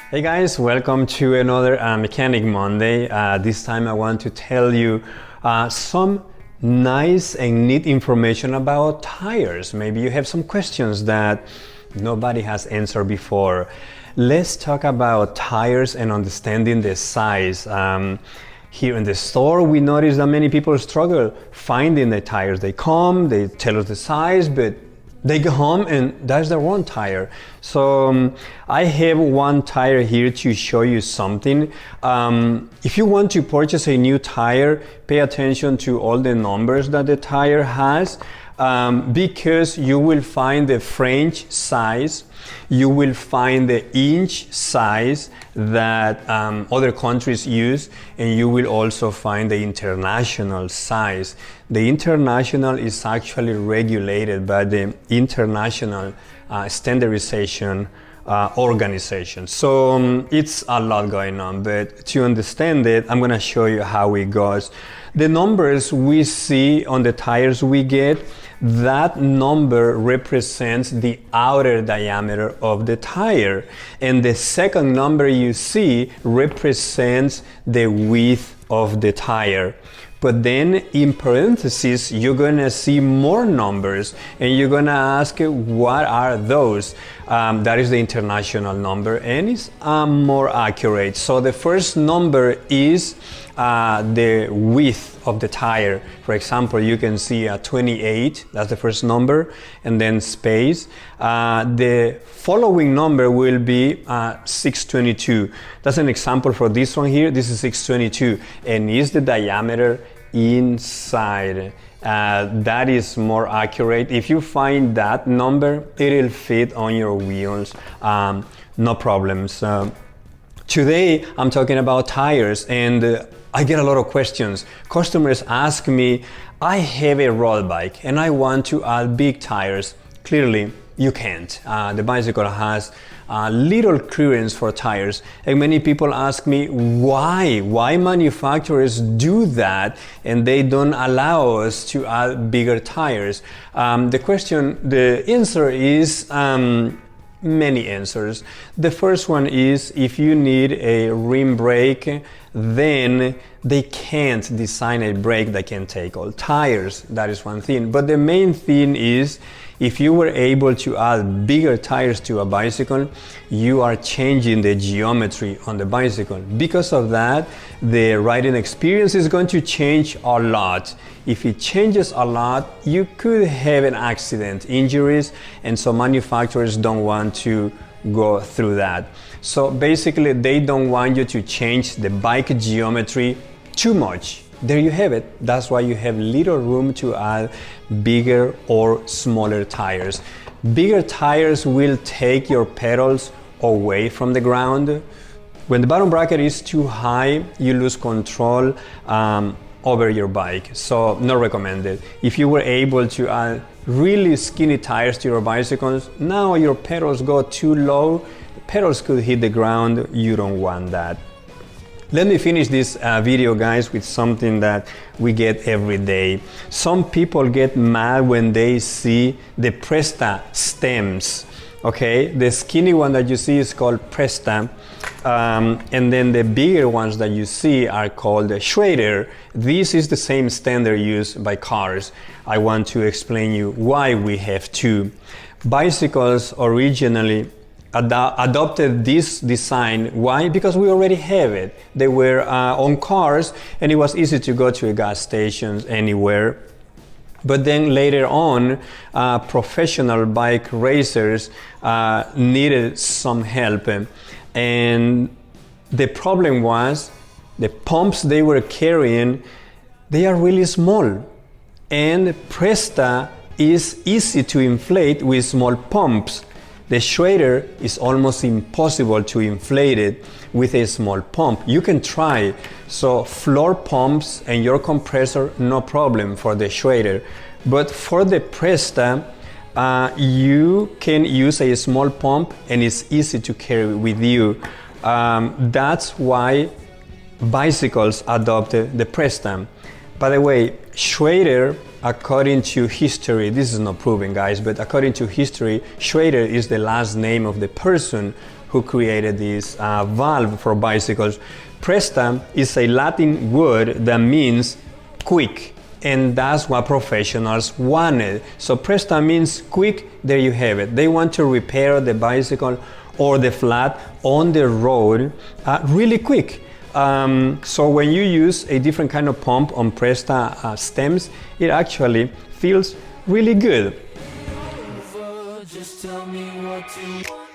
Hey guys, welcome to another Mechanic Monday. This time I want to tell you some nice and neat information about tires. Maybe you have some questions that nobody has answered before. Let's talk about tires and understanding the size. Here in the store, we notice that many people struggle finding the tires. They come, they tell us the size, but they go home and that's the wrong tire. So I have one tire here to show you something. If you want to purchase a new tire, pay attention to all the numbers that the tire has, because you will find the French size, you will find the inch size that other countries use, and you will also find the international size. The international is actually regulated by the International Standardization Organization. So it's a lot going on, but to understand it, I'm going to show you how it goes. The numbers we see on the tires we get, that number represents the outer diameter of the tire, and the second number you see represents the width of the tire. But then in parentheses, you're gonna see more numbers and you're gonna ask what are those? That is the international number and it's more accurate. So the first number is the width of the tire. For example, you can see 28, that's the first number, and then space. The following number will be 622. That's an example for this one here. This is 622 and is the diameter inside. That is more accurate. If you find that number, it'll fit on your wheels, no problems. Today I'm talking about tires, and I get a lot of questions. Customers ask me, I have a road bike and I want to add big tires. Clearly you can't. The bicycle has little clearance for tires, and many people ask me why manufacturers do that and they don't allow us to add bigger tires. The answer is many answers. The first one is if you need a rim brake, then they can't design a brake that can take all tires. That is one thing. But the main thing is if you were able to add bigger tires to a bicycle, you are changing the geometry on the bicycle. Because of that, the riding experience is going to change a lot. If it changes a lot, you could have an accident, injuries, and so manufacturers don't want to go through that. So basically, they don't want you to change the bike geometry too much. There you have it. That's why you have little room to add bigger or smaller tires. Bigger tires will take your pedals away from the ground. When the bottom bracket is too high, you lose control over your bike. So not recommended. If you were able to add really skinny tires to your bicycles, now your pedals go too low, the pedals could hit the ground. You don't want that. Let me finish this video, guys, with something that we get every day. Some people get mad when they see the Presta Stems. Okay, the skinny one that you see is called Presta, and then the bigger ones that you see are called the Schrader. This is the same standard used by cars. I want to explain you why we have two. Bicycles originally adopted this design. Why? Because we already have it. They were on cars and it was easy to go to a gas station anywhere. But then later on, professional bike racers needed some help. And the problem was the pumps they were carrying, they are really small. And Presta is easy to inflate with small pumps. The Schrader is almost impossible to inflate it with a small pump. You can try. So floor pumps and your compressor, no problem for the Schrader. But for the Presta, you can use a small pump and it's easy to carry with you. That's why bicycles adopted the Presta. By the way, Schrader according to history, this is not proven, guys, but according to history, Schrader is the last name of the person who created this valve for bicycles. Presta is a Latin word that means quick, and that's what professionals wanted. So Presta means quick, there you have it. They want to repair the bicycle or the flat on the road really quick. So when you use a different kind of pump on Presta stems, it actually feels really good. Just tell me what to